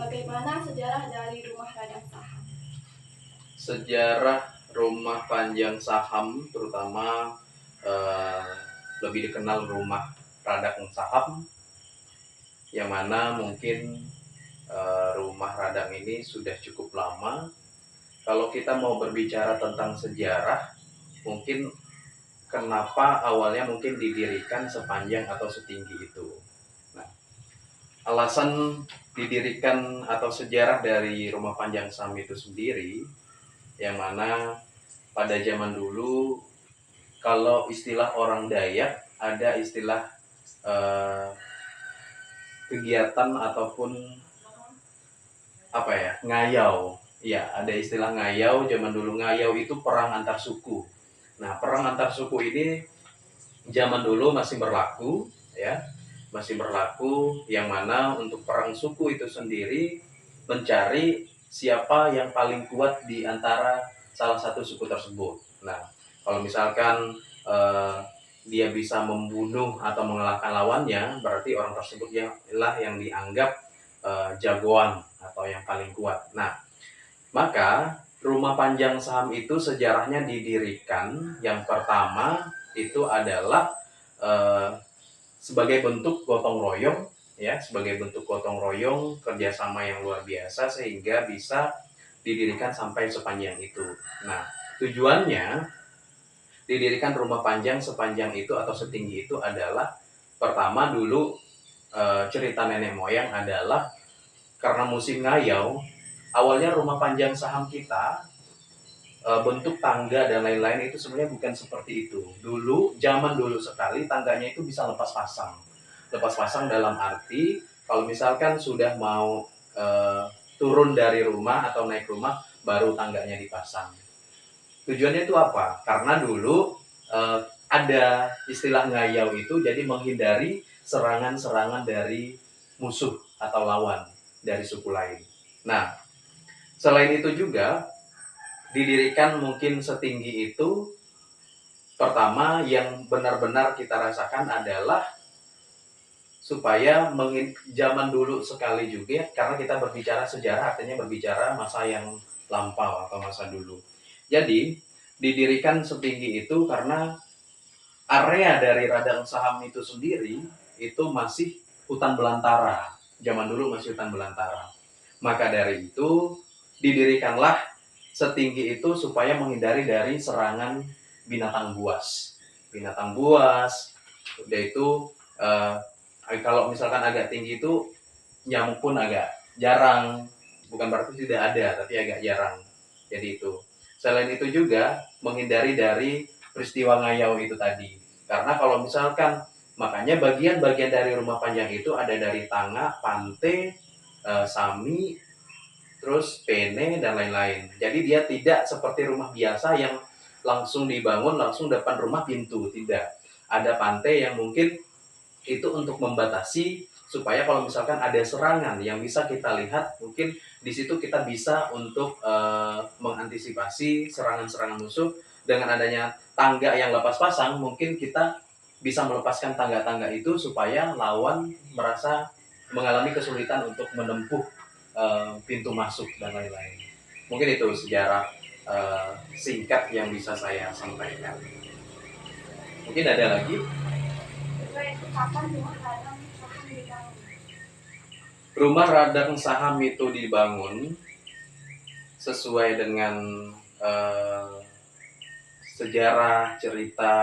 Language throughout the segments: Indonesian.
Bagaimana sejarah dari rumah radang saham? Sejarah rumah panjang saham terutama eh, lebih dikenal rumah radang saham, yang mana mungkin rumah radang ini sudah cukup lama. Kalau kita mau berbicara tentang sejarah, mungkin kenapa awalnya mungkin didirikan sepanjang atau setinggi itu. Nah, alasan didirikan atau sejarah dari rumah panjang saham itu sendiri, yang mana pada zaman dulu, kalau istilah orang Dayak, ada istilah eh, kegiatan ataupun apa ya, ngayau. Ya, ada istilah ngayau. Zaman dulu ngayau itu perang antar suku. Nah, perang antar suku ini zaman dulu masih berlaku, ya, masih berlaku, yang mana untuk perang suku itu sendiri mencari siapa yang paling kuat di antara salah satu suku tersebut. Nah, kalau misalkan eh, dia bisa membunuh atau mengalahkan lawannya, berarti orang tersebut lah yang dianggap jagoan atau yang paling kuat. Nah, maka rumah panjang saham itu sejarahnya didirikan yang pertama itu adalah eh, sebagai bentuk gotong royong, ya, sebagai bentuk gotong royong kerjasama yang luar biasa sehingga bisa didirikan sampai sepanjang itu. Nah, tujuannya didirikan rumah panjang sepanjang itu atau setinggi itu adalah pertama dulu, cerita nenek moyang adalah karena musim ngayau. Awalnya rumah panjang saham kita, bentuk tangga dan lain-lain itu sebenarnya bukan seperti itu. Dulu, zaman dulu sekali, tangganya itu bisa lepas pasang. Lepas pasang dalam arti, kalau misalkan sudah mau turun dari rumah atau naik rumah, baru tangganya dipasang. Tujuannya itu apa? Karena dulu eh, ada istilah ngayau itu, jadi menghindari serangan-serangan dari musuh atau lawan dari suku lain. Nah, selain itu juga didirikan mungkin setinggi itu, pertama yang benar-benar kita rasakan adalah supaya zaman dulu sekali juga, karena kita berbicara sejarah artinya berbicara masa yang lampau atau masa dulu. Jadi didirikan setinggi itu karena area dari radang saham itu sendiri itu masih hutan belantara. Zaman dulu masih hutan belantara. Maka dari itu didirikanlah setinggi itu supaya menghindari dari serangan binatang buas. Binatang buas, udah itu kalau misalkan agak tinggi itu nyamuk pun agak jarang. Bukan berarti tidak ada, tapi agak jarang. Jadi itu. Selain itu juga menghindari dari peristiwa ngayau itu tadi. Karena kalau misalkan, makanya bagian-bagian dari rumah panjang itu ada dari tanga, pante, sami, terus pene dan lain-lain. Jadi dia tidak seperti rumah biasa yang langsung dibangun langsung depan rumah pintu, tidak. Ada pantai yang mungkin itu untuk membatasi supaya kalau misalkan ada serangan yang bisa kita lihat, mungkin di situ kita bisa untuk mengantisipasi serangan-serangan musuh. Dengan adanya tangga yang lepas pasang, mungkin kita bisa melepaskan tangga-tangga itu supaya lawan merasa mengalami kesulitan untuk menempuh pintu masuk dan lain-lain. Mungkin itu sejarah singkat yang bisa saya sampaikan. Mungkin ada lagi. Itu kapan rumah radang saham dibangun? Rumah radang saham itu dibangun sesuai dengan eh, sejarah cerita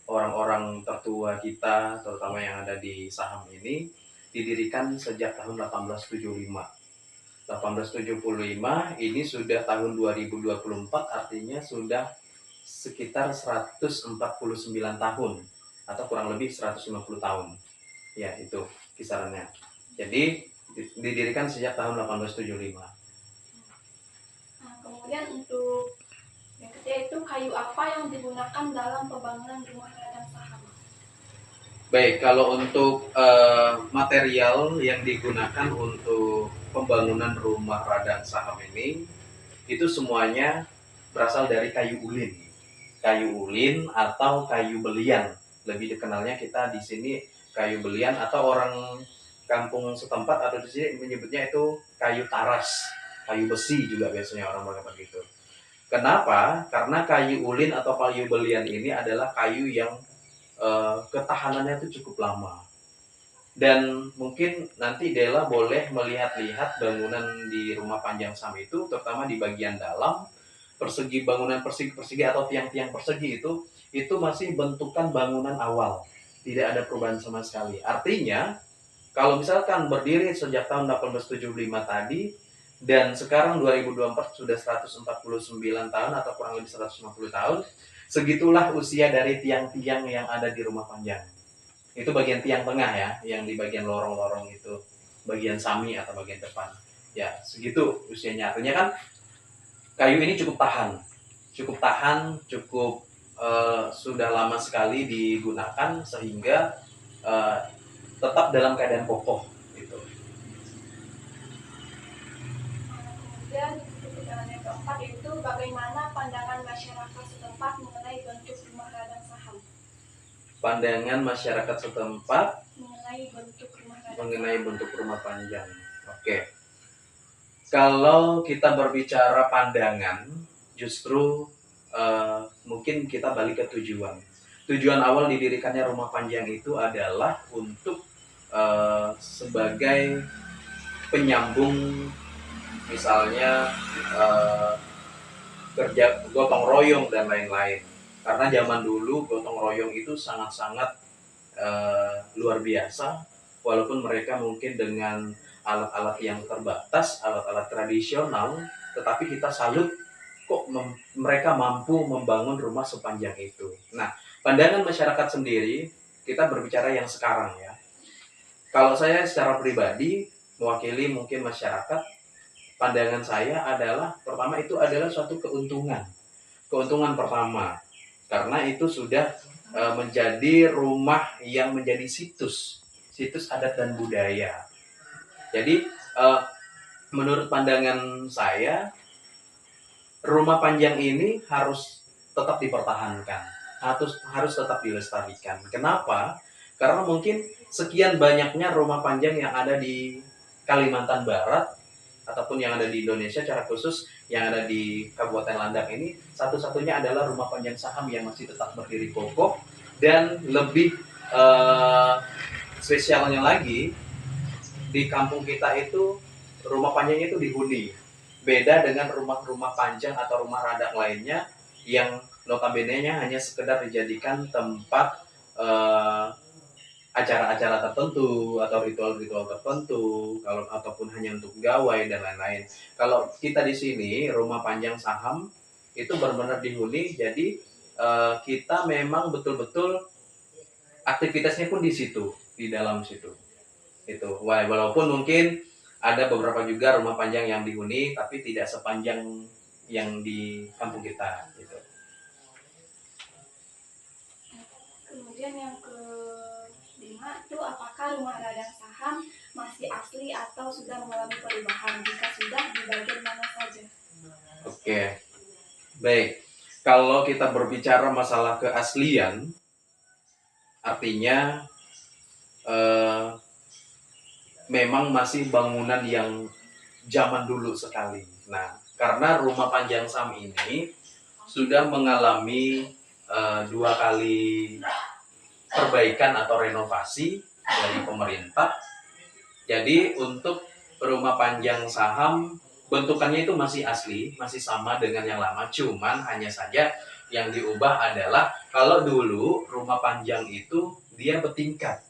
orang-orang tertua kita, terutama yang ada di saham ini, didirikan sejak tahun 1875. 1875 ini sudah tahun 2024, artinya sudah sekitar 149 tahun atau kurang lebih 150 tahun. Ya, itu kisarannya. Jadi didirikan sejak tahun 1875. Nah, kemudian untuk yang ketiga itu kayu apa yang digunakan dalam pembangunan rumah radang saham? Baik, kalau untuk material yang digunakan untuk pembangunan rumah radang saham ini, itu semuanya berasal dari kayu ulin. Kayu ulin atau kayu belian. Lebih dikenalnya kita di sini kayu belian, atau orang kampung setempat atau di sini menyebutnya itu kayu taras, kayu besi juga biasanya orang menganggap begitu. Kenapa? Karena kayu ulin atau kayu belian ini adalah kayu yang ketahanannya itu cukup lama. Dan mungkin nanti Della boleh melihat-lihat bangunan di rumah Panjang Sam itu, terutama di bagian dalam, persegi bangunan persegi atau tiang-tiang persegi itu masih bentukan bangunan awal. Tidak ada perubahan sama sekali. Artinya, kalau misalkan berdiri sejak tahun 1875 tadi, dan sekarang 2024 sudah 149 tahun atau kurang lebih 150 tahun, segitulah usia dari tiang-tiang yang ada di rumah Panjang. Itu bagian tiang tengah ya, yang di bagian lorong-lorong itu, bagian sami atau bagian depan. Ya, segitu usianya. Artinya kan kayu ini cukup tahan, cukup sudah lama sekali digunakan sehingga tetap dalam keadaan kokoh gitu. Kemudian pertanyaan yang keempat itu bagaimana pandangan masyarakat setempat mengenai bentuk rumah radang saham? Pandangan masyarakat setempat mengenai bentuk rumah Panjang. Oke. Kalau kita berbicara pandangan, justru mungkin kita balik ke tujuan. Tujuan awal didirikannya rumah Panjang itu adalah untuk sebagai penyambung, misalnya kerja gotong royong dan lain-lain. Karena zaman dulu gotong royong itu sangat-sangat luar biasa, walaupun mereka mungkin dengan alat-alat yang terbatas, alat-alat tradisional, tetapi kita salut kok mereka mampu membangun rumah sepanjang itu. Nah, pandangan masyarakat sendiri, kita berbicara yang sekarang ya. Kalau saya secara pribadi mewakili mungkin masyarakat, pandangan saya adalah pertama itu adalah suatu keuntungan. Keuntungan pertama, karena itu sudah menjadi rumah yang menjadi situs adat dan budaya. Jadi menurut pandangan saya, rumah Panjang ini harus tetap dipertahankan, harus tetap dilestarikan. Kenapa? Karena mungkin sekian banyaknya rumah Panjang yang ada di Kalimantan Barat ataupun yang ada di Indonesia, secara khusus yang ada di Kabupaten Landak ini, satu-satunya adalah rumah Panjang Saham yang masih tetap berdiri kokoh. Dan lebih spesialnya lagi, di kampung kita itu rumah Panjangnya itu dihuni. Beda dengan rumah-rumah Panjang atau rumah radang lainnya yang notabene-nya hanya sekedar dijadikan tempat acara-acara tertentu atau ritual-ritual tertentu, ataupun hanya untuk gawai dan lain-lain. Kalau kita di sini rumah Panjang Saham itu benar-benar dihuni, jadi kita memang betul-betul aktivitasnya pun di situ, di dalam situ. Itu walaupun mungkin ada beberapa juga rumah Panjang yang dihuni tapi tidak sepanjang yang di kampung kita gitu. Kemudian yang kelima itu apakah rumah radang saham masih asli atau sudah mengalami perubahan? Jika sudah, di bagian mana saja? Oke, baik. Kalau kita berbicara masalah keaslian, artinya memang masih bangunan yang zaman dulu sekali. Nah, karena rumah Panjang Sam ini sudah mengalami 2 kali perbaikan atau renovasi dari pemerintah. Jadi untuk rumah Panjang Saham bentukannya itu masih asli, masih sama dengan yang lama, cuman hanya saja yang diubah adalah kalau dulu rumah Panjang itu dia bertingkat,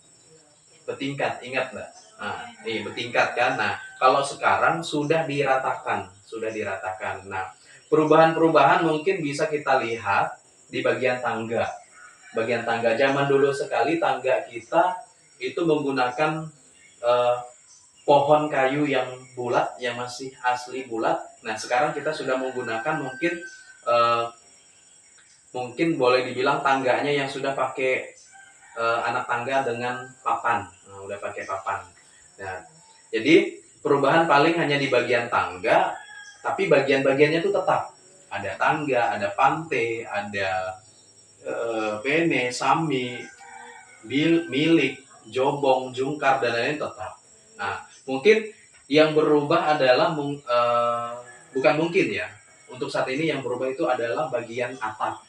ingat nggak? Nah, ini bertingkat kan. Nah, kalau sekarang sudah diratakan. Nah, perubahan-perubahan mungkin bisa kita lihat di bagian tangga. Bagian tangga zaman dulu sekali, tangga kita itu menggunakan pohon kayu yang bulat, yang masih asli bulat. Nah, sekarang kita sudah menggunakan mungkin boleh dibilang tangganya yang sudah pakai anak tangga dengan papan. Nah, udah pakai papan. Nah, jadi perubahan paling hanya di bagian tangga, tapi bagian-bagiannya itu tetap. Ada tangga, ada pante, ada pene, sami, milik, jobong, jungkar, dan lain-lain tetap. Nah, mungkin yang berubah adalah bukan mungkin ya. Untuk saat ini yang berubah itu adalah bagian atap.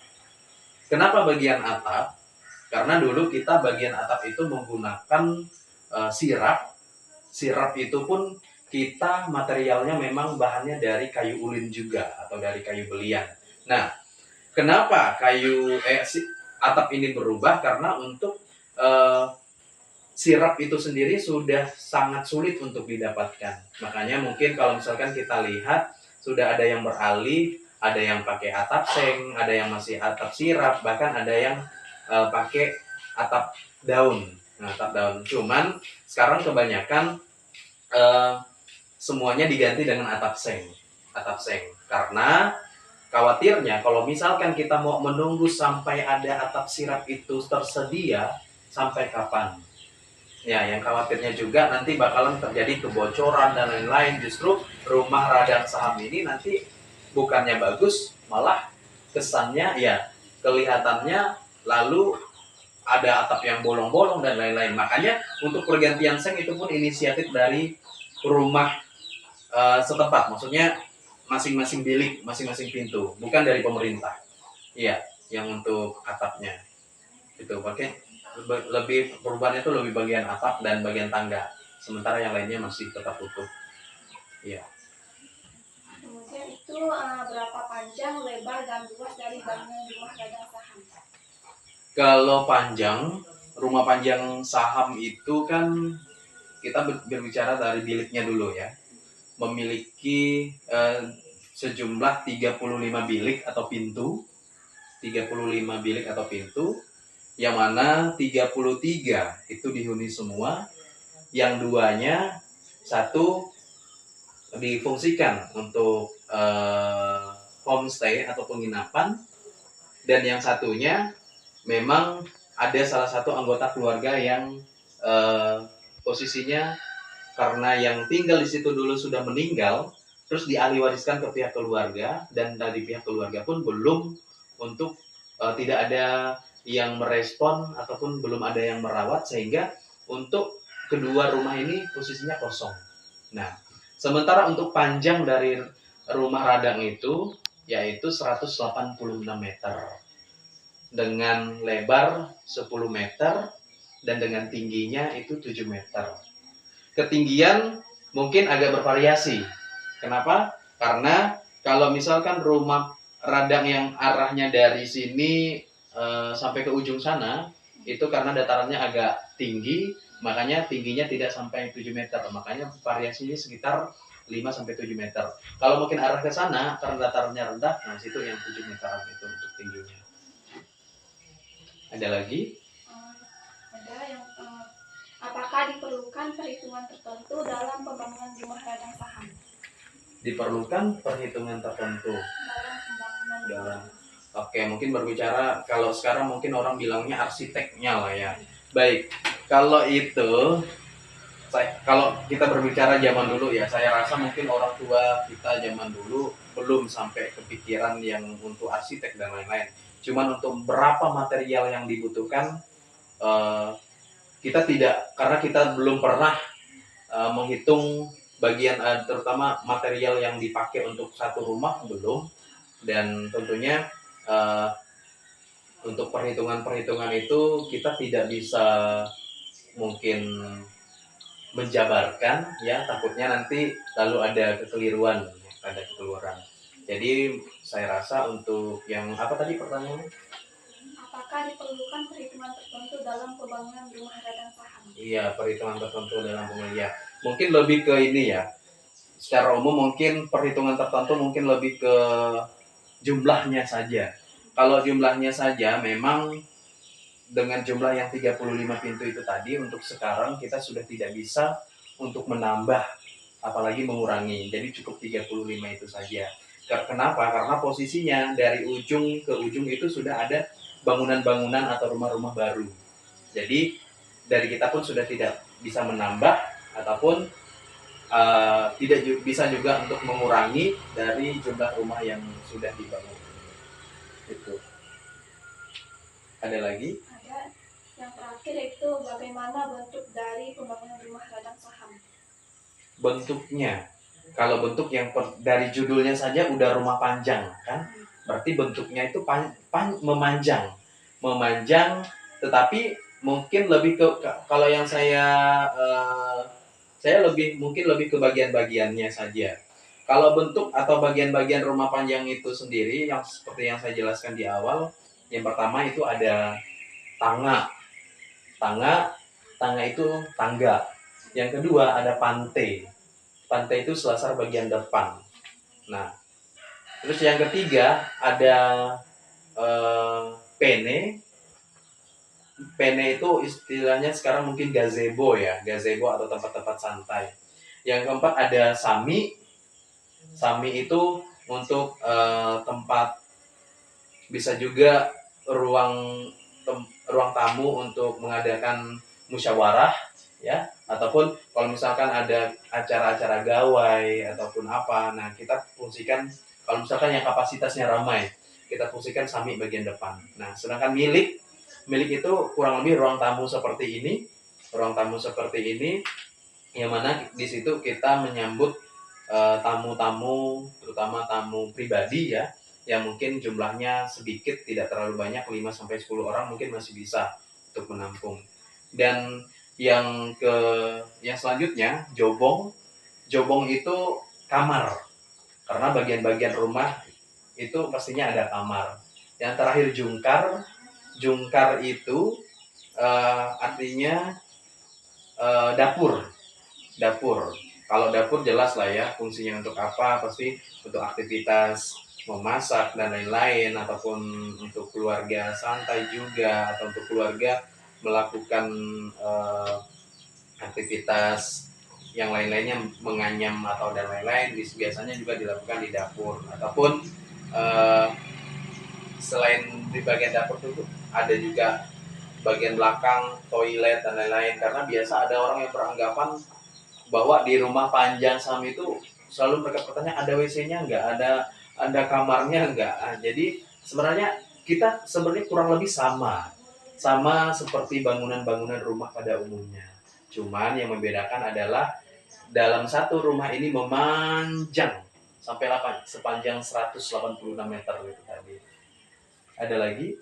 Kenapa bagian atap? Karena dulu kita bagian atap itu menggunakan sirap. Sirap itu pun kita materialnya memang bahannya dari kayu ulin juga atau dari kayu belian. Nah, kenapa atap ini berubah? Karena untuk eh, sirap itu sendiri sudah sangat sulit untuk didapatkan. Makanya mungkin kalau misalkan kita lihat sudah ada yang beralih, ada yang pakai atap seng, ada yang masih atap sirap, bahkan ada yang pakai atap daun. Nah, atap daun. Cuman sekarang kebanyakan eh, semuanya diganti dengan atap seng. Atap seng. Karena khawatirnya kalau misalkan kita mau menunggu sampai ada atap sirap itu tersedia, sampai kapan? Ya, yang khawatirnya juga nanti bakalan terjadi kebocoran dan lain-lain. Justru rumah radang saham ini nanti bukannya bagus, malah kesannya ya kelihatannya lalu ada atap yang bolong-bolong dan lain-lain. Makanya untuk pergantian seng itu pun inisiatif dari rumah setempat. Maksudnya masing-masing bilik, masing-masing pintu, bukan dari pemerintah. Iya, yang untuk atapnya. Itu pakai lebih perubahannya itu lebih bagian atap dan bagian tangga, sementara yang lainnya masih tetap utuh. Iya. Kemudian itu berapa panjang, lebar, dan luas dari bangunan rumah radang saham? Kalau rumah panjang saham itu kan kita berbicara dari biliknya dulu ya. Memiliki sejumlah 35 bilik atau pintu. 35 bilik atau pintu, yang mana 33 itu dihuni semua, yang duanya satu difungsikan untuk homestay atau penginapan, dan yang satunya memang ada salah satu anggota keluarga yang posisinya karena yang tinggal di situ dulu sudah meninggal, terus dialih wariskan ke pihak keluarga, dan dari pihak keluarga pun belum untuk tidak ada yang merespon ataupun belum ada yang merawat, sehingga untuk kedua rumah ini posisinya kosong. Nah, sementara untuk panjang dari rumah radang itu yaitu 186 meter dengan lebar 10 meter dan dengan tingginya itu 7 meter. Ketinggian mungkin agak bervariasi. Kenapa? Karena kalau misalkan rumah radang yang arahnya dari sini sampai ke ujung sana, itu karena datarannya agak tinggi, makanya tingginya tidak sampai 7 meter. Makanya variasinya sekitar 5 sampai 7 meter. Kalau mungkin arah ke sana karena datarannya rendah, nah situ yang 7 meteran itu untuk tingginya. Ada lagi? Ada yang apakah diperlukan perhitungan tertentu dalam pembangunan rumah radang saham? Diperlukan perhitungan tertentu Dalam pembangunan dalam Oke, mungkin berbicara kalau sekarang mungkin orang bilangnya arsiteknya lah ya. Baik, kalau itu kalau kita berbicara zaman dulu ya, saya rasa mungkin orang tua kita zaman dulu belum sampai kepikiran yang untuk arsitek dan lain-lain. Cuman untuk berapa material yang dibutuhkan, eh, kita tidak, karena kita belum pernah menghitung bagian terutama material yang dipakai untuk satu rumah belum, dan tentunya uh, untuk perhitungan-perhitungan itu kita tidak bisa mungkin menjabarkan ya, takutnya nanti lalu ada kekeliruan. Jadi saya rasa untuk yang apa tadi pertanyaannya? Apakah diperlukan perhitungan tertentu dalam pembangunan rumah radang saham? Iya, perhitungan tertentu dalam pembangunan ya. Mungkin lebih ke ini ya. Secara umum mungkin perhitungan tertentu mungkin lebih ke jumlahnya saja. Kalau jumlahnya saja memang dengan jumlah yang 35 pintu itu tadi, untuk sekarang kita sudah tidak bisa untuk menambah apalagi mengurangi. Jadi cukup 35 itu saja. Kenapa? Karena posisinya dari ujung ke ujung itu sudah ada bangunan-bangunan atau rumah-rumah baru. Jadi dari kita pun sudah tidak bisa menambah ataupun tidak bisa juga untuk mengurangi dari jumlah rumah yang sudah dibangun. Itu. Ada lagi? Ada. Yang terakhir itu bagaimana bentuk dari pembangunan rumah radang saham? bentuknya. Kalau bentuk yang dari judulnya saja udah rumah panjang kan, berarti bentuknya itu memanjang, memanjang. Tetapi mungkin lebih kalau yang saya lebih mungkin lebih ke bagian-bagiannya saja. Kalau bentuk atau bagian-bagian rumah panjang itu sendiri yang seperti yang saya jelaskan di awal, yang pertama itu ada tangga. Tangga, tangga itu tangga. Yang kedua ada pantai. Pantai itu selasar bagian depan. Nah, terus yang ketiga ada pene. Pene itu istilahnya sekarang mungkin gazebo ya, gazebo atau tempat-tempat santai. Yang keempat ada sami. Sami itu untuk tempat, bisa juga ruang tamu untuk mengadakan musyawarah ya, ataupun kalau misalkan ada acara-acara gawai ataupun apa, nah kita fungsikan kalau misalkan yang kapasitasnya ramai, kita fungsikan sami bagian depan. Nah, sedangkan milik itu kurang lebih ruang tamu seperti ini, yang mana di situ kita menyambut tamu-tamu, terutama tamu pribadi ya, yang mungkin jumlahnya sedikit, tidak terlalu banyak, 5-10 orang mungkin masih bisa untuk menampung. Dan yang selanjutnya jobong. Jobong itu kamar, karena bagian-bagian rumah itu pastinya ada kamar. Yang terakhir jungkar. Jungkar itu artinya dapur. Kalau dapur jelas lah ya fungsinya untuk apa, pasti untuk aktivitas memasak dan lain-lain, ataupun untuk keluarga santai juga, atau untuk keluarga melakukan aktivitas yang lain-lainnya, menganyam atau dan lain-lain, biasanya juga dilakukan di dapur. Ataupun selain di bagian dapur itu ada juga bagian belakang, toilet dan lain-lain, karena biasa ada orang yang beranggapan bahwa di rumah panjang Sam itu selalu mereka bertanya, ada WC-nya nggak, ada kamarnya nggak. Jadi sebenarnya kita kurang lebih sama seperti bangunan-bangunan rumah pada umumnya. Cuman yang membedakan adalah dalam satu rumah ini memanjang sampai sepanjang 186 meter itu tadi. Ada lagi?